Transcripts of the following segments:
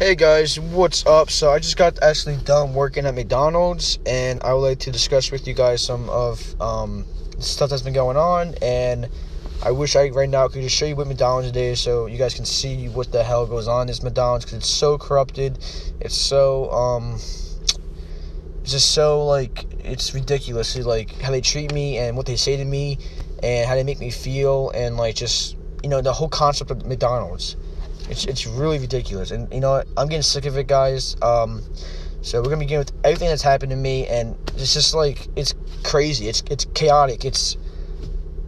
Hey guys, what's up? So I just got actually done working at Mcdonald's, and I would like to discuss with you guys some of stuff that's been going on. And I wish I right now could just show you what McDonald's is, so you guys can see what the hell goes on in this McDonald's, because it's so corrupted. It's so it's just so it's ridiculous. Like how they treat me and what they say to me, and how they make me feel, and just the whole concept of McDonald's. It's really ridiculous, and you know what? I'm getting sick of it, guys. So we're gonna begin with everything that's happened to me, and it's just it's crazy. It's chaotic. This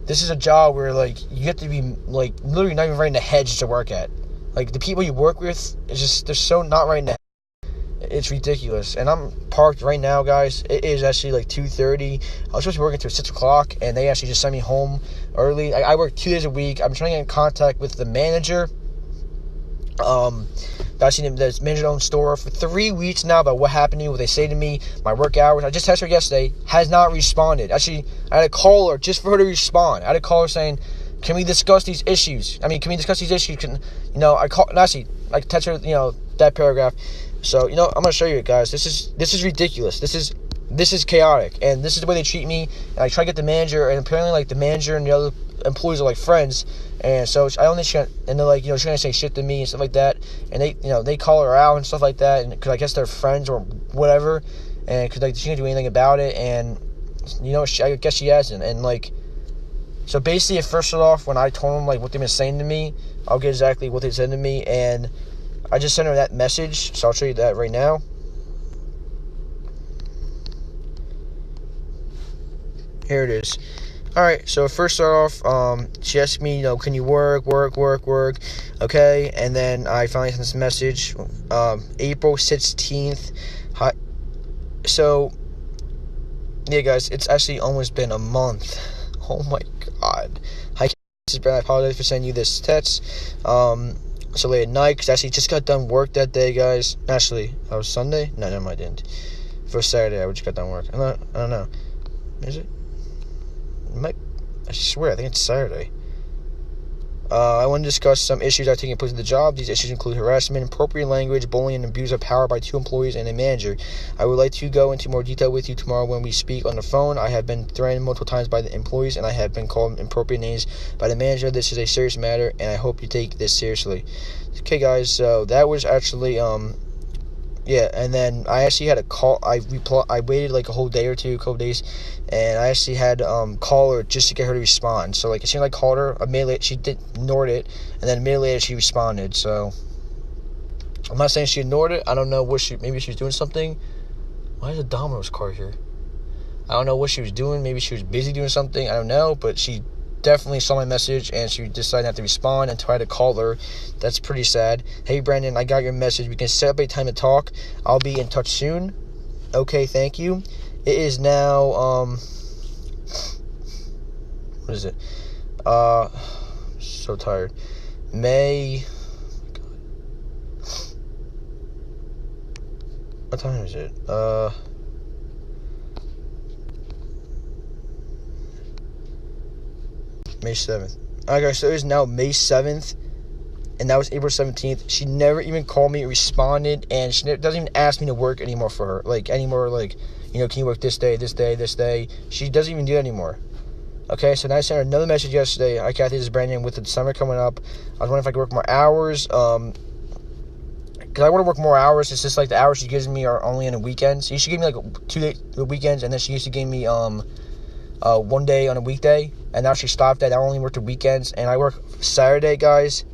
is a job where you have to be literally not even right in the hedge to work at. The people you work with, they're so not right in the hedge. It's ridiculous. And I'm parked right now, guys. It is actually 2:30. I was supposed to be working until 6 o'clock, and they actually just sent me home early. I work 2 days a week. I'm trying to get in contact with the manager. That's manager-owned store for 3 weeks now about what happened to me, what they say to me, my work hours. I just texted her yesterday, has not responded. Actually, I had to call her just for her to respond. I had to call her saying, can we discuss these issues? I texted her, that paragraph. So, I'm going to show you it, guys. This is ridiculous. This is chaotic, and this is the way they treat me. And I try to get the manager, and apparently, the manager and the other employees are friends. And so I only and they're she's gonna say shit to me and stuff like that, and they call her out and stuff like that, and because I guess they're friends or whatever, and because she can't do anything about it, and I guess she hasn't, and so basically, first off, when I told them what they've been saying to me, I'll get exactly what they said to me, and I just sent her that message, so I'll show you that right now. Here it is. Alright, so first start off, she asked me, can you work, okay, and then I finally sent this message, April 16th, hi, so, yeah guys, it's actually almost been a month, oh my god, hi, this is Brad, I apologize for sending you this text, so late at night, because I actually just got done work that day, guys, actually, that was Sunday, no, never mind, I didn't, for Saturday, I just got done work, I don't know, is it? I swear, I think it's Saturday. I want to discuss some issues that are taking place at the job. These issues include harassment, inappropriate language, bullying, and abuse of power by 2 employees and a manager. I would like to go into more detail with you tomorrow when we speak on the phone. I have been threatened multiple times by the employees, and I have been called inappropriate names by the manager. This is a serious matter, and I hope you take this seriously. Okay, guys, so that was actually, yeah, and then I actually had a call. I waited a whole day or two, a couple days, and I actually had call her just to get her to respond. So as soon as I called her, a minute later, she ignored it, and then a minute later she responded. So I'm not saying she ignored it. I don't know maybe she was doing something. Why is a Domino's car here? I don't know what she was doing. Maybe she was busy doing something. I don't know, but she definitely saw my message, and she decided not to respond and tried to call her. That's pretty sad. Hey Brandon, I got your message. We can set up a time to talk. I'll be in touch soon. Okay, thank you. It is now what is it? So tired. May, what time is it? May 7th. Alright guys, so it is now May 7th, and that was April 17th. She never even called me, responded, and she doesn't even ask me to work anymore for her. Can you work this day, this day, this day? She doesn't even do that anymore. Okay, so now I sent her another message yesterday. Hi Kathy, this is Brandon. With the summer coming up, I was wondering if I could work more hours. Because I want to work more hours. It's just the hours she gives me are only on the weekends. She used to give me 2 days, the weekends, and then she used to give me 1 day on a weekday, and now she stopped that. I only work the weekends, and I work Saturday, guys,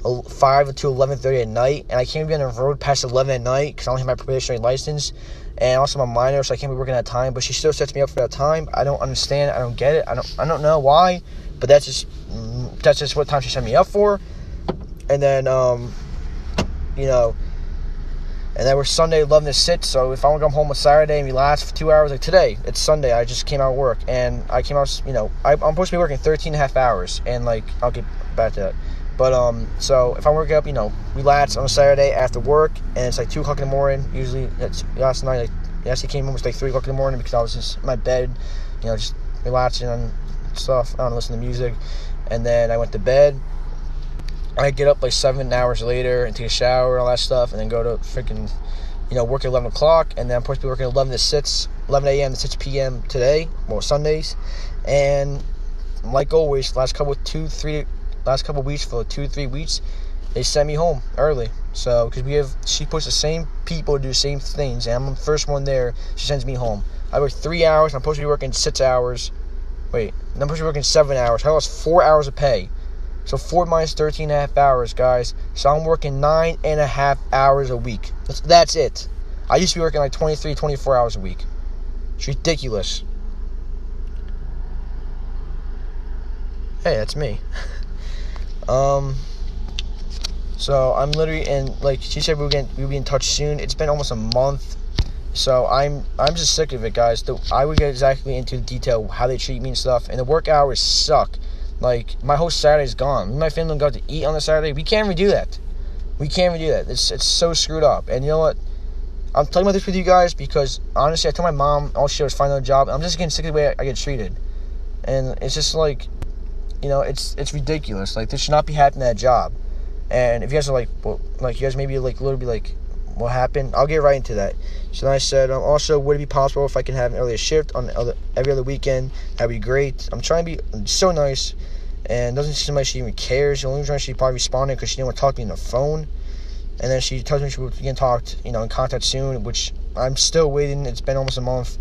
5 to 11:30 at night, and I can't be on the road past 11 at night because I don't have my probationary license, and also I'm a minor, so I can't be working that time. But she still sets me up for that time. I don't understand. I don't get it. I don't know why, but that's just what time she set me up for. And then and then we're Sunday 11 to 6, so if I want to come home on Saturday and relax for 2 hours, today, it's Sunday, I just came out of work, and I came out, I'm supposed to be working 13 and a half hours, and I'll get back to that. But so if I work up, relax on a Saturday after work, and it's 2 o'clock in the morning. Usually, last night, I actually came home, it was 3 o'clock in the morning because I was just in my bed, just relaxing on stuff. I don't know, listening to music. And then I went to bed. I get up like 7 hours later and take a shower and all that stuff, and then go to freaking, work at 11 o'clock, and then I'm supposed to be working 11 a.m. to 6 p.m. today, well, Sundays, and like always, last couple weeks, for 2-3 weeks, they sent me home early. So, because she puts the same people to do the same things, and I'm the first one there, she sends me home. I work 3 hours, I'm supposed to be working 6 hours. Wait, I'm supposed to be working 7 hours. I lost 4 hours of pay. So 4 minus 13.5 hours, guys. So I'm working 9.5 hours a week. That's it. I used to be working like 23, 24 hours a week. It's ridiculous. Hey, that's me. So I'm literally she said we'll be in touch soon. It's been almost a month. So I'm just sick of it, guys. I would get exactly into the detail how they treat me and stuff. And the work hours suck. Like, my whole Saturday's gone. Me and my family don't go out to eat on the Saturday. We can't redo that. It's so screwed up. And you know what? I'm talking about this with you guys because, honestly, I told my mom all she did was find another job. I'm just getting sick of the way I get treated. And it's just like, it's ridiculous. Like, this should not be happening at a job. And if you guys are you guys maybe a little bit like, what happened? I'll get right into that. So then I said, also, would it be possible if I can have an earlier shift on every other weekend? That'd be great. I'm trying to be so nice, and doesn't seem like she even cares. The only reason she probably responded because she didn't want to talk to me on the phone. And then she tells me she will begin talk, in contact soon, which I'm still waiting. It's been almost a month.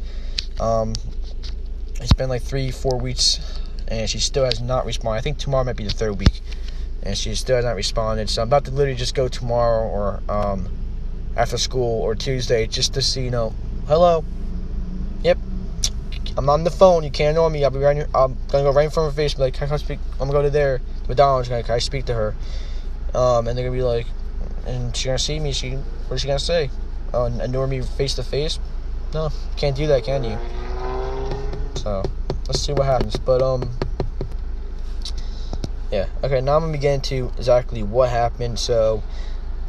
It's been like 3-4 weeks, and she still has not responded. I think tomorrow might be the 3rd week, and she still has not responded. So I'm about to literally just go tomorrow or after school or Tuesday just to see, hello. Yep. I'm on the phone. You can't ignore me. I'll be right here. I'm going to go right in front of her face and be like, can I speak? I'm going to go to there. Mcdonalds. Can I speak to her? And they're going to be like, and she's going to see me. What is she going to say? Ignore me face to face? No. Can't do that, can you? So, let's see what happens. But, yeah. Okay, now I'm going to get into exactly what happened. So,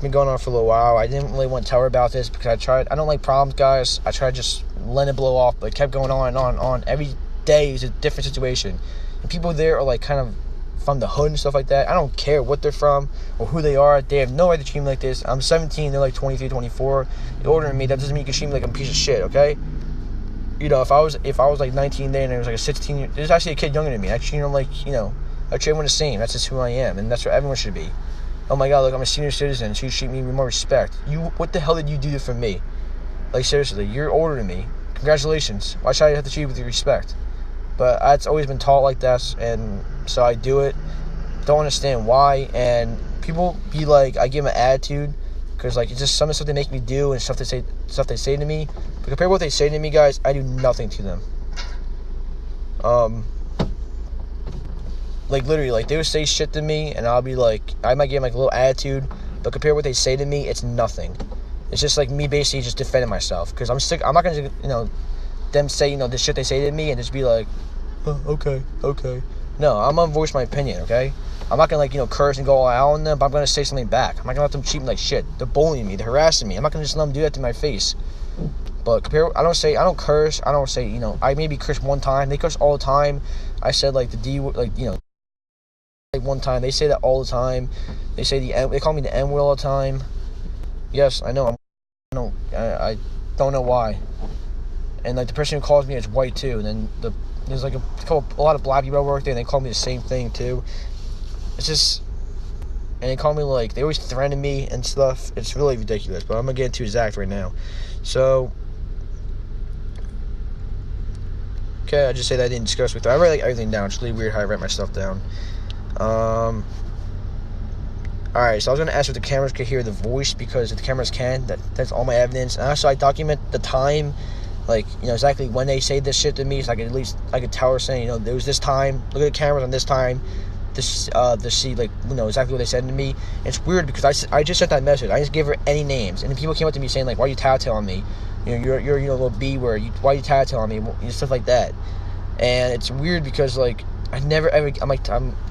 been going on for a little while. I didn't really want to tell her about this because I don't like problems, guys. I tried to just let it blow off, but it kept going on and on and on. Every day is a different situation. And people there are like kind of from the hood and stuff like that. I don't care what they're from or who they are. They have no right to treat me like this. I'm 17, they're like 23, 24. You're older than me, that doesn't mean you can treat me like I'm a piece of shit, okay? If I was like 19 there and there was like a 16, there's actually a kid younger than me. I treat them like, I treat everyone the same. That's just who I am, and that's what everyone should be. Oh my god, look, I'm a senior citizen, so you treat me with more respect. What the hell did you do for me? Like, seriously, you're older than me. Congratulations. Why should I have to treat you with respect? But it's always been taught like that, and so I do it. Don't understand why, and people be like, I give them an attitude, because, like, it's just some of the stuff they make me do, and stuff they say to me. But compared to what they say to me, guys, I do nothing to them. Like, literally, like, they would say shit to me, and I'll be like, I might give them, like, a little attitude, but compared to what they say to me, it's nothing. It's just, like, me basically just defending myself, because I'm sick. I'm not going to, them say, the shit they say to me, and just be like, oh, okay. No, I'm going to voice my opinion, okay? I'm not going to, like, curse and go all out on them, but I'm going to say something back. I'm not going to let them treat me like shit. They're bullying me. They're harassing me. I'm not going to just let them do that to my face. But I don't curse. I don't say, I maybe curse one time. They curse all the time. I said, like, the D, like, like one time. They say that all the time. They say they call me the N word all the time. Yes, I know. I don't know why. And like the person who calls me is white too. And then there's like a lot of black people that work there, and they call me the same thing too. It's just, and they call me like, they always threaten me and stuff. It's really ridiculous. But I'm gonna get into exact right now. So, okay, I just say that I didn't discuss with her. I write like everything down. It's really weird how I write my stuff down. Alright, so I was gonna ask if the cameras could hear the voice, because if the cameras can, that's all my evidence. And also I document the time, like, exactly when they say this shit to me, so I could tell her saying, there was this time, look at the cameras on this time, to see, like, exactly what they said to me. And it's weird because I just sent that message. I just gave her any names, and then people came up to me saying, like, why are you tattletaling me? You're a little B word. Why are you tattletaling me? Stuff like that. And it's weird because, like, I never ever,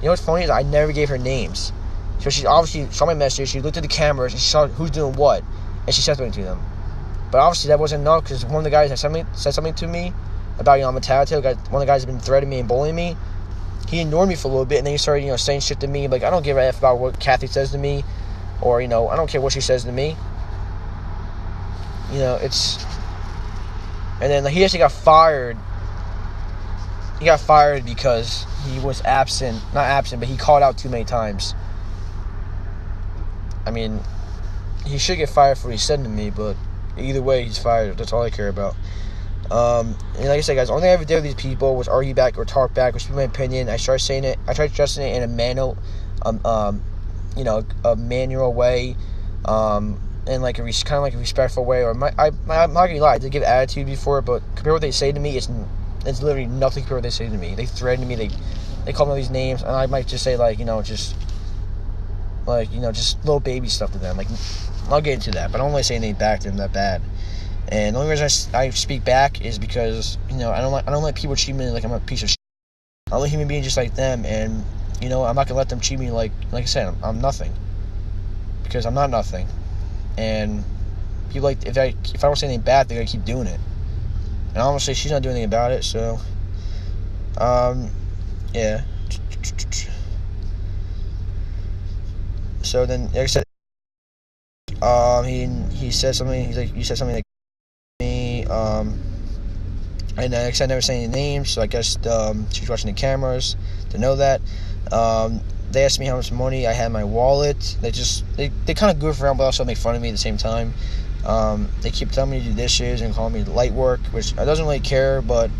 what's funny is I never gave her names. So she obviously saw my message, she looked at the cameras, and she saw who's doing what, and she said something to them. But obviously that wasn't enough, because one of the guys that said something to me about, I'm a tattletale, one of the guys has been threatening me and bullying me. he ignored me for a little bit, and then he started, saying shit to me. Like, I don't give a F about what Kathy says to me, or, I don't care what she says to me. It's... And then he actually got fired. He got fired because he was absent. Not absent, but he called out too many times. I mean, he should get fired for what he said to me, but either way, he's fired. That's all I care about. And like I said, guys, the only thing I ever did with these people was argue back or talk back, which is my opinion. I tried saying it. I tried addressing it in a manual, a manual way, in like kind of like a respectful way. Or I'm not gonna lie, I did give attitude before, but compared to what they say to me, it's literally nothing compared to what they say to me. They threaten me. They call me all these names, and I might just say just little baby stuff to them. Like, I'll get into that, but I don't really say anything back to them that bad. And the only reason I speak back is because, I don't like people treat me like I'm a piece of shit. I'm a human being just like them, and, I'm not going to let them treat me like I said, I'm nothing. Because I'm not nothing. And people if I don't say anything bad, they're going to keep doing it. And honestly, she's not doing anything about it, so, yeah. So then, like I said, he said something, he's like, you said something like, me, and I never say any names, so I guess she's watching the cameras to know that. They asked me how much money I had in my wallet. They kind of goof around, but also make fun of me at the same time. They keep telling me to do dishes and call me light work, which I doesn't really care, but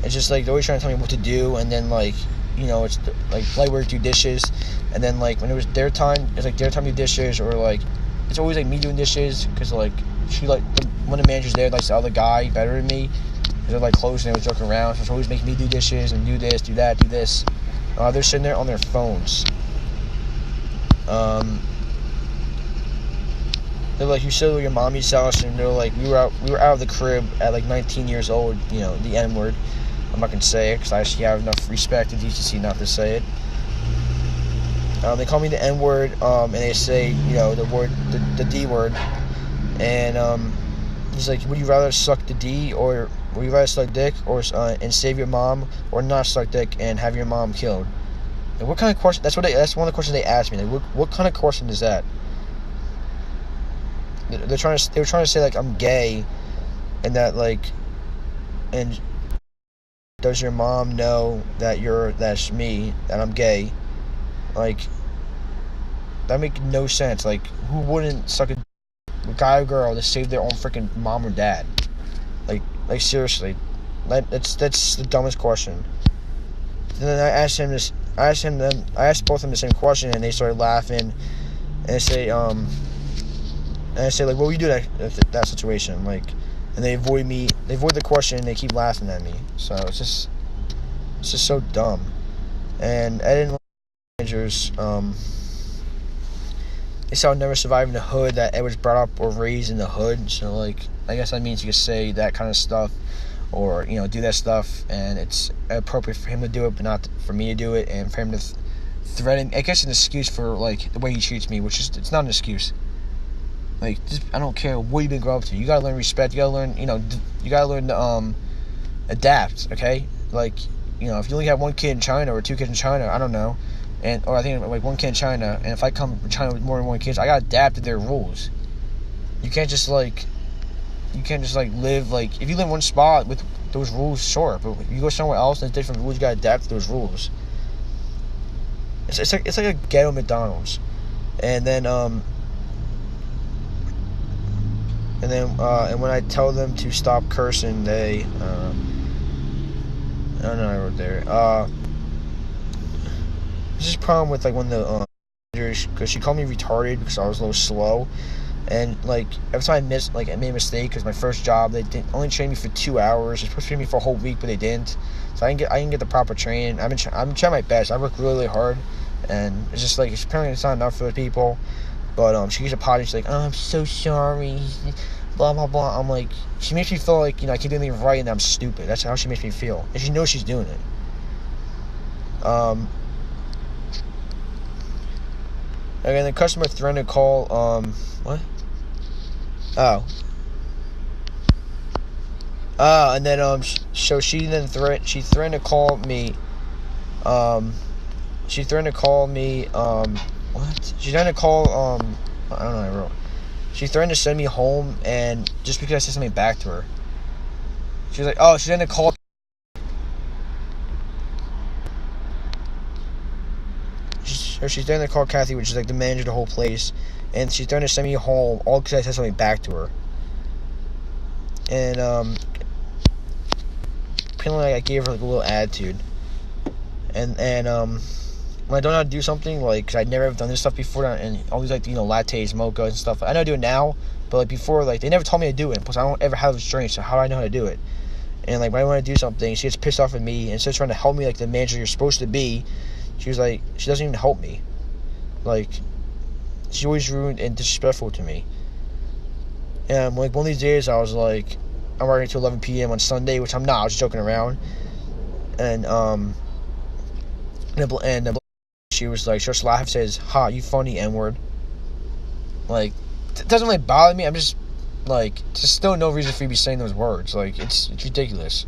it's just like they're always trying to tell me what to do, and then it's like light work, do dishes, and then when it was their time, it's like their time to do dishes, or it's always me doing dishes, because when the manager's there, the other guy better than me, because they're close and they were joking around, so it's always making me do dishes and do this, do that, do this. They're sitting there on their phones. They're like, you said at your mommy's house, and they're like, we were out of the crib at 19 years old, the N-word. I'm not gonna say it because I actually have enough respect and decency not to say it. They call me the N-word, and they say, the D-word, and he's like, would you rather suck the D, or would you rather suck dick, or and save your mom, or not suck dick and have your mom killed? And what kind of question? That's one of the questions they asked me. What kind of question is that? They were trying to say I'm gay, and that and does your mom know that that's me, that I'm gay? That makes no sense. Who wouldn't suck a guy or girl to save their own freaking mom or dad? Seriously, that's the dumbest question. And then I asked both of them the same question, and they started laughing, and I say what would you do in that situation? And they avoid the question, and they keep laughing at me. So it's just so dumb. And I didn't like managers. They said I would never survive in the hood, that I was brought up or raised in the hood. So I guess that means you could say that kind of stuff, or do that stuff, and it's appropriate for him to do it, but not for me to do it, and for him to threaten. I guess it's an excuse for the way he treats me, which is it's not an excuse. I don't care what you've been growing up to. You gotta learn respect. You gotta learn, you gotta learn to adapt. Okay, if you only have one kid in China or two kids in China, I don't know, or I think one kid in China, and if I come to China with more than one kids, I gotta adapt to their rules. You can't just live if you live in one spot with those rules, sure, but if you go somewhere else and there's different rules, you gotta adapt to those rules. It's like a ghetto McDonald's, and then and when I tell them to stop cursing, they I don't know, I wrote there. This is a problem with when the because she called me retarded because I was a little slow, and every time I made a mistake, because my first job, they didn't only train me for 2 hours. They're supposed to train me for a whole week, but they didn't. So I didn't get the proper training. I'm trying my best. I work really, really hard, and it's just apparently it's not enough for the people. But she gets a potty. She's like, oh, I'm so sorry. Blah blah blah. I'm she makes me feel I keep doing anything right and I'm stupid. That's how she makes me feel, and she knows she's doing it. Again, the customer threatened to call. What? Oh. And then so she threatened to call me She threatened to call me. What? She threatened to call. I don't know. I wrote. She threatened to send me home, and just because I said something back to her, she was like, "Oh, she's gonna call." She's threatened to call Kathy, which is like the manager of the whole place, and she's threatened to send me home, all because I said something back to her. And apparently I gave her like a little attitude, and when I don't know how to do something, like, cause I'd never ever done this stuff before, and always like, lattes, mochas, and stuff. I know how to do it now, but like before, like, they never told me to do it. Plus, I don't ever have a strength, so how do I know how to do it? And like, when I want to do something, she gets pissed off at me, and instead of trying to help me like the manager you're supposed to be, she was like, she doesn't even help me. Like, she's always rude and disrespectful to me. And like one of these days, I was like, I'm working till 11 p.m. on Sunday, which I'm not. I was joking around, and she was like, she just laughs, says, "Ha, you funny N-word." Like, it doesn't really bother me. I'm just like, there's still no reason for you to be saying those words. Like, it's ridiculous.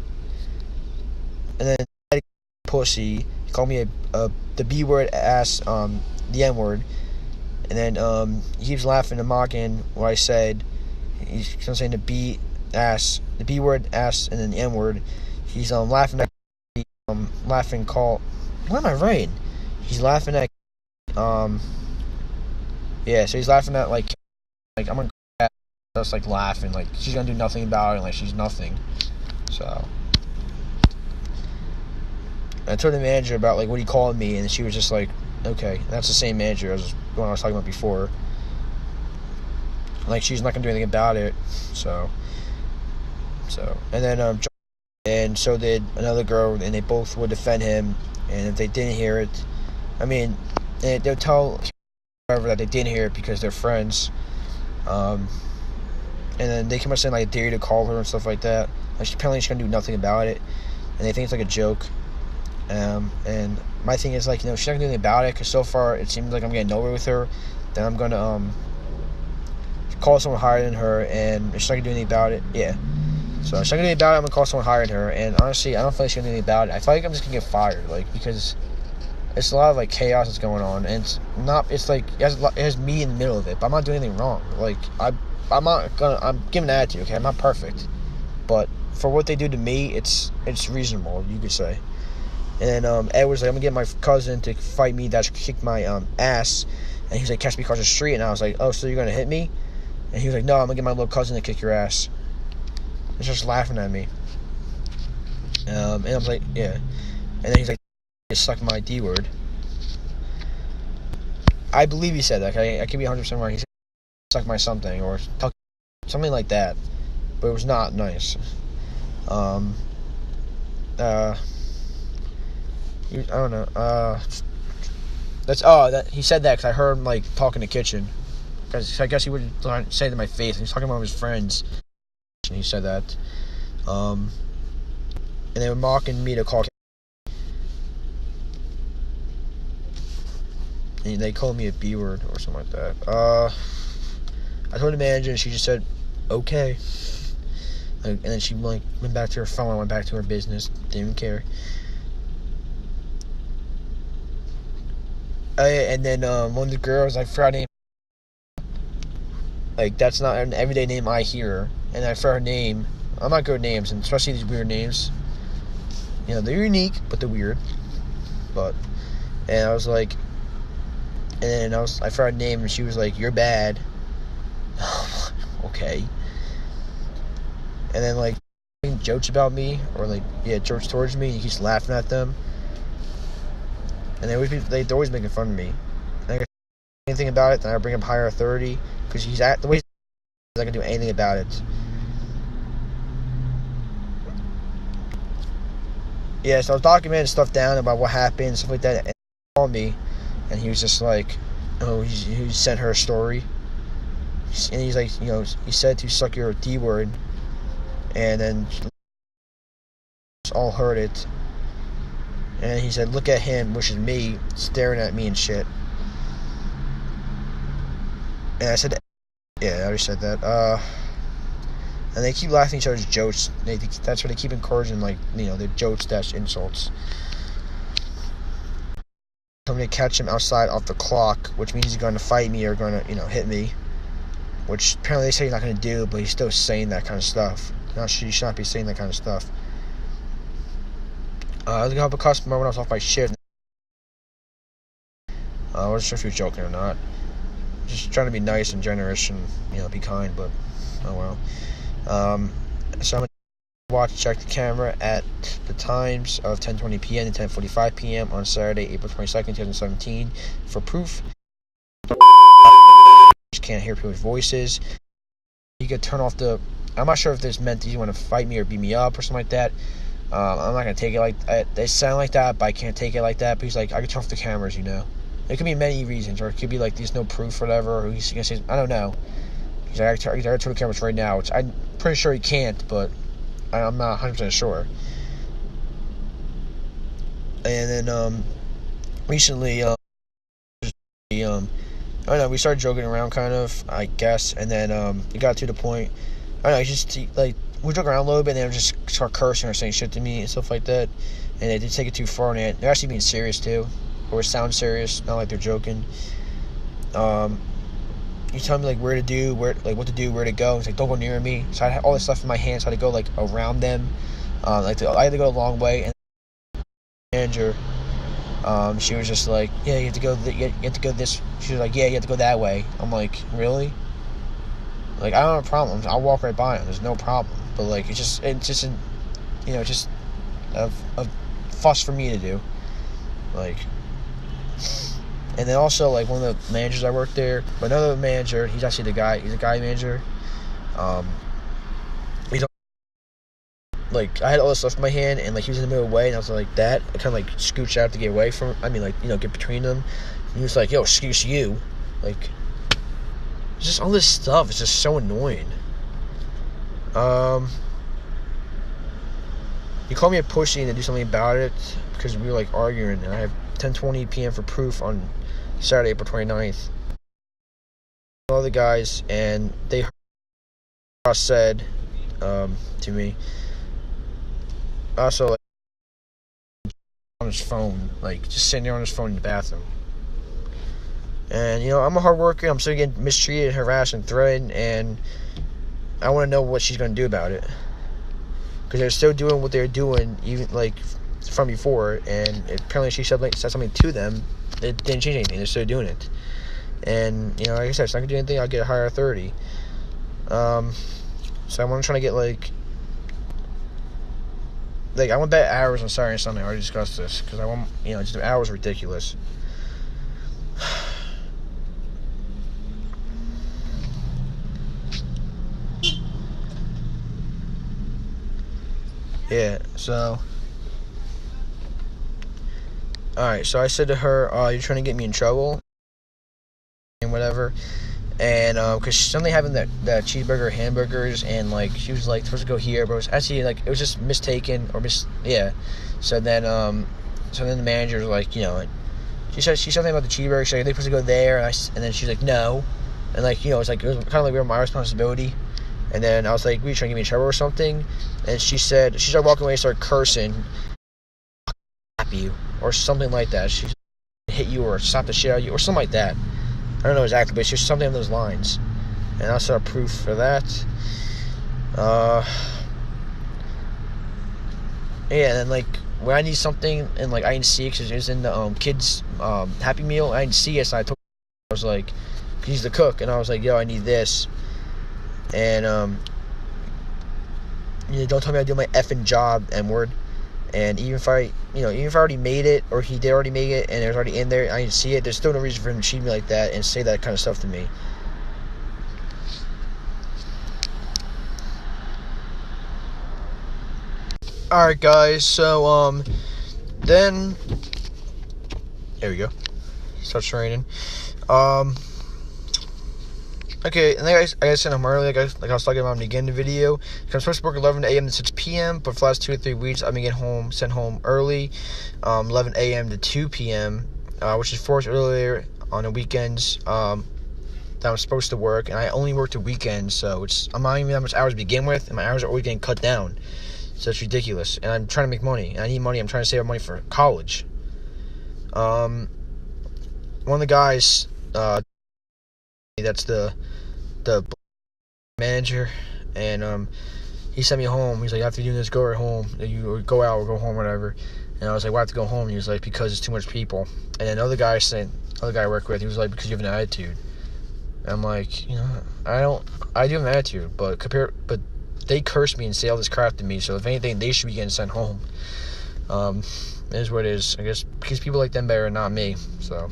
And then pussy, he called me the B word ass, the N word, and then he keeps laughing and mocking what I said. He's saying the B word ass, and then the N word. He's laughing at laughing call. What am I writing? He's laughing at yeah, so he's laughing at like I'm gonna just like laughing, like she's gonna do nothing about it, like she's nothing. So I told the manager about like what he called me, and she was just like, okay, that's the same manager I was talking about before. Like, she's not gonna do anything about it. So and then and so did another girl, and they both would defend him. And if they didn't hear it, I mean, they'll tell whoever that they didn't hear it because they're friends. And then they come up saying like, I dare you to call her and stuff like that. Like, apparently she's gonna do nothing about it, and they think it's like a joke. And my thing is like, she's not gonna do anything about it, because so far it seems like I'm getting nowhere with her. Then I'm gonna call someone higher than her, and she's not gonna do anything about it. Yeah. So she's not gonna do anything about it. I'm gonna call someone higher than her, and honestly, I don't feel like she's gonna do anything about it. I feel like I'm just gonna get fired, like, because it's a lot of like chaos that's going on, and it's like it has me in the middle of it, but I'm not doing anything wrong. Like, I'm giving an attitude, okay? I'm not perfect, but for what they do to me, it's reasonable, you could say. And then Ed was like, I'm gonna get my cousin to fight me, that kicked my ass, and he was like, catch me across the street, and I was like, oh, so you're gonna hit me? And he was like, no, I'm gonna get my little cousin to kick your ass. He's just laughing at me. And I was like, yeah. And then he's like, suck my D word. I believe he said that. Okay? I could be 100% wrong. He said, suck my something, or something like that. But it was not nice. I don't know. He said that because I heard him like talking in the kitchen. Because I guess he wouldn't say it to my face. He was talking about his friends, and he said that. And they were mocking me to call. And they called me a B word or something like that. I told the manager, and she just said, okay. And then she like went back to her phone, went back to her business, didn't even care. And then one of the girls, I forgot her name. Like, that's not an everyday name I hear. And I forgot her name. I'm not good at names, and especially these weird names. They're unique, but they're weird. And I was like, and then I forgot her name, and she was like, you're bad. Okay. And then like jokes about me, or like, yeah, jokes towards me, and he keeps laughing at them. And they're always making fun of me. And I can't do anything about it, then I bring up higher authority, because the way he's not gonna do anything about it. Yeah, so I was documenting stuff down about what happened, stuff like that, and he called me, and he was just like, oh, he sent her a story, and he's like, he said to suck your D word, and then all heard it, and he said, look at him, which is me, staring at me and shit. And I said, yeah, I already said that. And they keep laughing at each other's jokes. That's why they keep encouraging, like, their jokes dash insults. I'm going to catch him outside off the clock, which means he's going to fight me or going to, hit me. Which apparently they say he's not going to do, but he's still saying that kind of stuff. You should not be saying that kind of stuff. I was going to help a customer when I was off my shift. I wasn't sure if he was joking or not. Just trying to be nice and generous and, be kind, but oh well. So I'm going to check the camera at the times of 10:20 p.m. and 10:45 p.m. on Saturday, April 22nd, 2017 for proof. Just can't hear people's voices. You could turn off the... I'm not sure if this meant that you want to fight me or beat me up or something like that. I'm not going to take it like... They sound like that, but I can't take it like that. But he's like, I can turn off the cameras, It could be many reasons, or it could be like there's no proof or whatever, or he's going to say... I don't know. He's like, I can turn the cameras right now, which I'm pretty sure he can't, but I'm not 100% sure. And then, recently, I don't know, we started joking around kind of, I guess, and then, it got to the point, I don't know, just, we joke around a little bit, and they would just start cursing or saying shit to me and stuff like that, and they did take it too far, and they're actually being serious, too, or sound serious, not like they're joking. You tell me, where to do, what to do, where to go. It's like, don't go near me. So I had all this stuff in my hands, so I had to go, around them. I had to go a long way. And the manager, she was just like, yeah, you have to go, you have to go this. She was like, yeah, you have to go that way. I'm like, really? I don't have a problem. I'll walk right by him. There's no problem. But, it's just a fuss for me to do. And then also, one of the managers I worked there, but another manager, he's actually he's a guy manager. He's I had all this stuff in my hand, and he was in the middle of the way, and I was like that. I kind of scooched out to get away from, get between them. And he was like, yo, excuse you. Just all this stuff is just so annoying. He called me a pussy and to do something about it because we were arguing, and I have 10:20 p.m. for proof on Saturday, April 29th. All the guys, and they said to me, also on his phone, just sitting there on his phone in the bathroom. And I'm a hard worker. I'm still getting mistreated, harassed, and threatened, and I want to know what she's going to do about it, because they're still doing what they're doing, even from before, and apparently she said something to them. It didn't change anything. They're still doing it, and like I said, it's not gonna do anything. I'll get a higher authority. So I'm trying to get I want better hours on Saturday and Sunday. I already discussed this because I want just the hours are ridiculous. Yeah. So. Alright, so I said to her, you're trying to get me in trouble and whatever, and because she's only having that cheeseburger hamburgers, and she was supposed to go here, but it was actually it was just mistaken or so then the manager was she said something about the cheeseburger. She's like, they're supposed to go there, and then she's like, no, and it was kind of we were my responsibility. And then I was like, were you trying to get me in trouble or something? And she started walking away and started cursing, you or something like that. She hit you or slap the shit out of you or something like that. I don't know exactly, but it's just something on those lines. And I saw proof for that. Yeah, and then when I need something and I didn't see it because it was in the kids Happy Meal, I didn't see it, so I was like, he's the cook, and I was like, yo, I need this. And don't tell me I do my effing job, N-word. And even if I already made it, or he did already make it, and it was already in there, I didn't see it, there's still no reason for him to treat me like that and say that kind of stuff to me. Alright, guys, so, then, there we go, it starts raining. Okay, and I said I'm early, I was talking about in the beginning of the video. I'm supposed to work 11 a.m. to 6 p.m., but for the last 2 or 3 weeks, I've been sent home early, 11 a.m. to 2 p.m., which is 4 hours earlier on the weekends that I'm supposed to work, and I only work the weekends, so I'm not even that much hours to begin with, and my hours are always getting cut down, so it's ridiculous. And I'm trying to make money, and I need money. I'm trying to save up money for college. one of the guys, that's the manager, and he sent me home. He's like, after you do this, go right home. You go out or go home, whatever. And I was like, why have to go home? And he was like, because it's too much people. And then another guy I work with, he was like, because you have an attitude. And I'm like, I do have an attitude, but they curse me and say all this crap to me. So if anything, they should be getting sent home. It is what it is. I guess because people like them better, not me. So,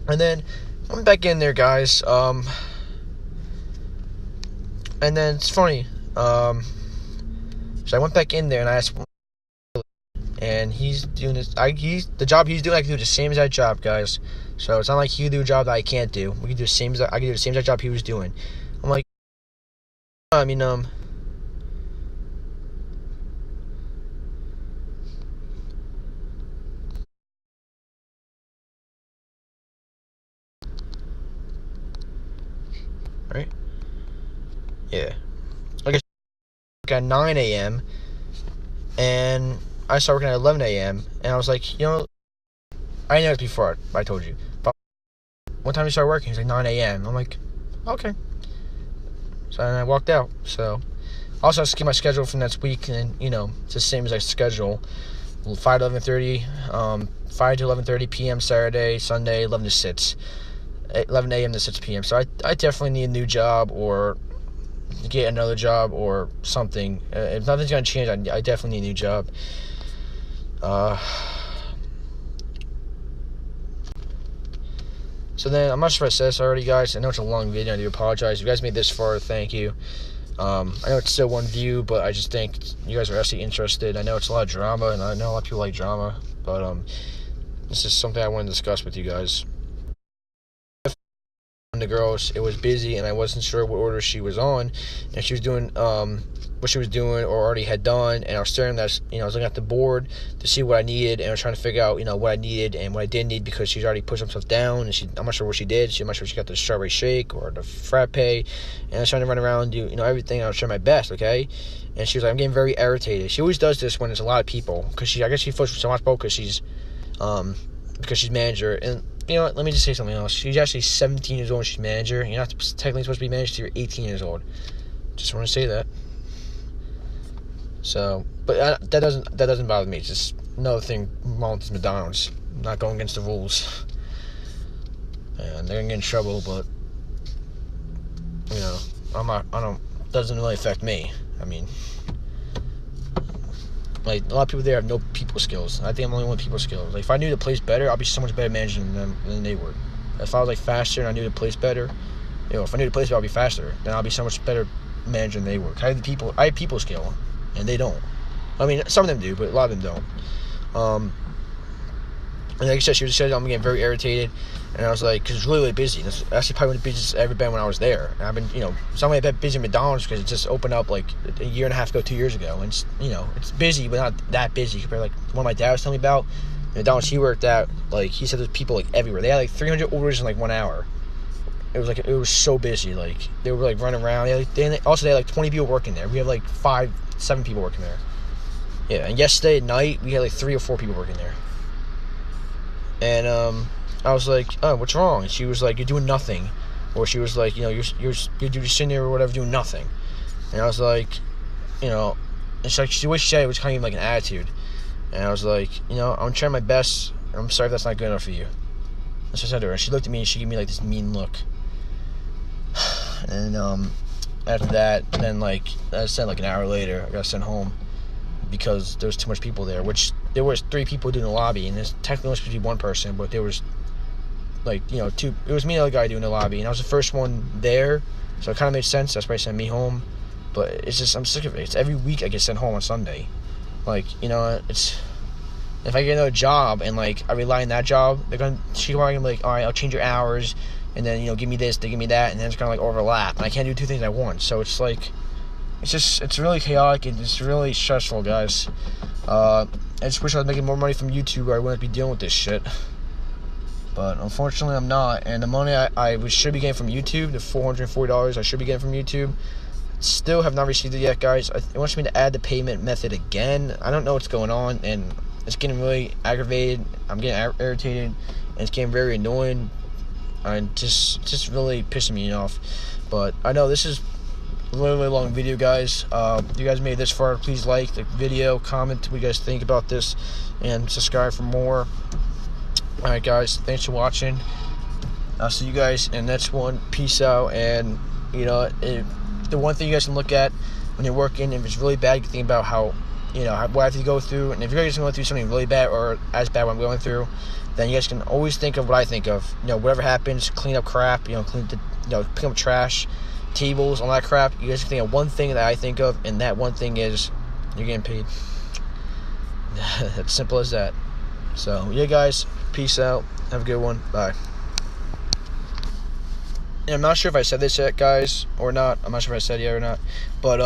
and then I went back in there, guys. And then it's funny. So I went back in there and I asked, and he's doing this. The job he's doing, I can do the same exact job, guys. So it's not like he can do a job that I can't do. We can do the same. I can do the same exact job he was doing. I'm like, right? Yeah. Like I at 9 a.m. and I started working at 11 a.m. and I was like, I know this before. I told you. But what time you start working? He's like 9 a.m. I'm like, okay. So then I walked out. So also I skip my schedule from next week, and it's the same as I schedule. 5 to 11:30, 5 to 11:30 p.m. Saturday, Sunday, 11 to 6, 11 a.m. to 6 p.m. So I definitely need a new job or get another job or something. If nothing's gonna change, I definitely need a new job. So then, I'm not sure if I said this already, guys. I know it's a long video. I do apologize. If you guys made this far, thank you. I know it's still one view, but I just think you guys are actually interested. I know it's a lot of drama, and I know a lot of people like drama, but this is something I want to discuss with you guys. The girls, it was busy, and I wasn't sure what order she was on, and she was doing what she was doing or already had done, and I was staring at I was looking at the board to see what I needed, and I was trying to figure out what I needed and what I didn't need, because she's already put some stuff down, and I'm not sure what she did. I'm not sure if she got the strawberry shake or the frappe, and I was trying to run around and do everything. I was trying my best, okay? And she was like, I'm getting very irritated. She always does this when there's a lot of people, because I guess she feels so much because she's manager. And let me just say something else. She's actually 17 years old and she's manager. You're not technically supposed to be manager till you're 18 years old. Just want to say that. So, but that doesn't bother me. It's just another thing wrong with this Mcdonalds. I'm not going against the rules. And they're gonna get in trouble, but doesn't really affect me. I mean, like, a lot of people there have no people skills. I think I'm the only one with people skills. Like, if I knew the place better, I'd be so much better managing them than they were. If I was, faster and I knew the place better, if I knew the place better, I'd be faster. Then I'd be so much better managing than they were. I have people skill, and they don't. I mean, some of them do, but a lot of them don't. And like I said, she said I'm getting very irritated, and I was like, because it's really, really busy. That's actually probably one of the busiest I've ever been when I was there. And I've been, somewhere I've been busy at McDonald's because it just opened up like a year and a half ago, 2 years ago, and it's busy, but not that busy compared to one of my dad was telling me about. The McDonald's he worked at, he said there's people everywhere. They had 300 orders in 1 hour. It was so busy. They were running around. They had 20 people working there. We have 5, 7 people working there. Yeah, and yesterday at night we had 3 or 4 people working there. And I was like, oh, what's wrong? And she was like, you're doing nothing. Or she was like, you're sitting there or whatever doing nothing. And I was like, it's like the way she said it was kind of like an attitude. And I was like, I'm trying my best. I'm sorry if that's not good enough for you. That's what I said to her. And she looked at me and she gave me this mean look. And after that, then I said an hour later, I got sent home because there was too much people there, which there was 3 people doing the lobby, and there's technically only supposed to be 1 person, but there was 2. It was me and the other guy doing the lobby, and I was the first one there, so it kind of made sense. That's why they sent me home. But it's just, I'm sick of it. It's every week I get sent home on Sunday. It's, if I get another job and I rely on that job, she's going to be all right, I'll change your hours, and then give me this, they give me that, and then it's gonna overlap, and I can't do 2 things at once. So it's it's really chaotic, and it's really stressful, guys. I just wish I was making more money from YouTube, or I wouldn't be dealing with this shit. But unfortunately, I'm not. And the money I should be getting from YouTube, the $440 I should be getting from YouTube, still have not received it yet, guys. It wants me to add the payment method again. I don't know what's going on, and it's getting really aggravated. I'm getting irritated, and it's getting very annoying and just really pissing me off. But I know this is a really long video, guys. If you guys made it this far, please like the video, comment what you guys think about this, and subscribe for more. Alright, guys, thanks for watching. I'll see you guys in the next one. Peace out. And the one thing you guys can look at when you're working, if it's really bad, you can think about how, what I have to go through. And if you're guys going through something really bad or as bad what I'm going through, then you guys can always think of what I think of. Whatever happens, clean up crap, pick up trash, tables, all that crap. You guys can think of one thing that I think of, and that one thing is you're getting paid. It's simple as that. So, yeah, guys, peace out. Have a good one. Bye. And I'm not sure if I said this yet, guys, or not. I'm not sure if I said it yet or not. But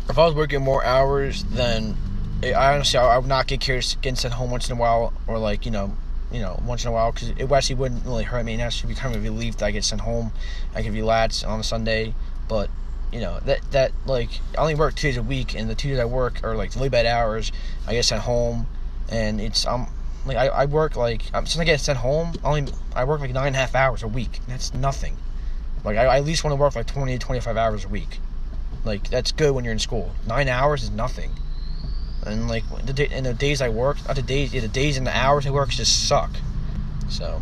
if I was working more hours, then I would not get curious getting sent home once in a while, or once in a while, because it actually wouldn't really hurt me, and actually be kind of a relief that I get sent home. I can relax on a Sunday, but that I only work 2 days a week, and the 2 days I work are really bad hours. I get sent home, and I work since I get sent home, I work 9.5 hours a week. That's nothing. I at least want to work 20 to 25 hours a week. That's good when you're in school. 9 hours is nothing. And the days I work, the days and the hours I work just suck. So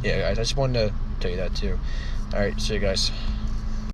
yeah, guys, I just wanted to tell you that too. All right, see you guys.